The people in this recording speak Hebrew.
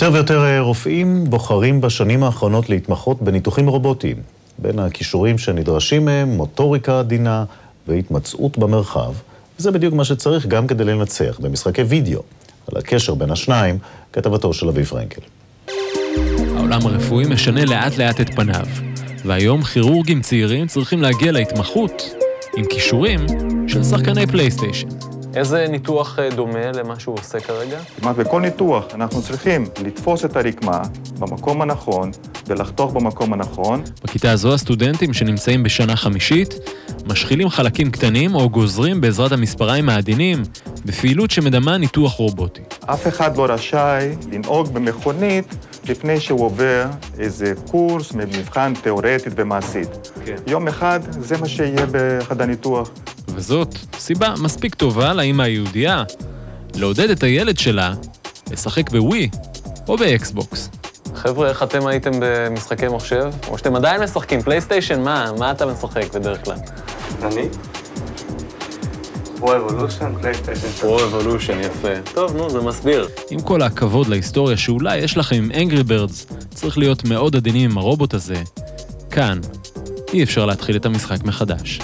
יותר ויותר רופאים בוחרים בשנים האחרונות להתמחות בניתוחים רובוטיים. בין הכישורים שנדרשים מהם, מוטוריקה עדינה והתמצאות במרחב. וזה בדיוק מה שצריך גם כדי לנצח במשחקי וידאו. על הקשר בין השניים, כתבתו של אביב פרנקל. העולם הרפואי משנה לאט לאט את פניו, והיום כירורגים צעירים צריכים להגיע להתמחות עם כישורים של שחקני פלייסטיישן. איזה ניתוח דומה למה שהוא עושה כרגע? כמעט בכל ניתוח אנחנו צריכים לתפוס את הרקמה במקום הנכון ולחתוך במקום הנכון. בכיתה הזו הסטודנטים שנמצאים בשנה חמישית משחילים חלקים קטנים או גוזרים בעזרת המספריים העדינים בפעילות שמדמה ניתוח רובוטי. אף אחד לא רשאי לנהוג במכונית לפני שהוא עובר איזה קורס, מבחן תיאורטית ומעשית. כן. יום אחד זה מה שיהיה באחד הניתוח. וזאת סיבה מספיק טובה לאמא היהודייה לעודד את הילד שלה לשחק בווי או באקסבוקס. חבר'ה, איך אתם הייתם במשחקי מחשב? או שאתם עדיין משחקים? פלייסטיישן, מה אתה משחק בדרך כלל? אני? פרו אבולושן, פלייסטיישן. פרו אבולושן, יפה. טוב, נו, זה מסביר. עם כל הכבוד להיסטוריה שאולי יש לכם עם Angry Birds, צריך להיות מאוד עדינים עם הרובוט הזה. כאן, אי אפשר להתחיל את המשחק מחדש.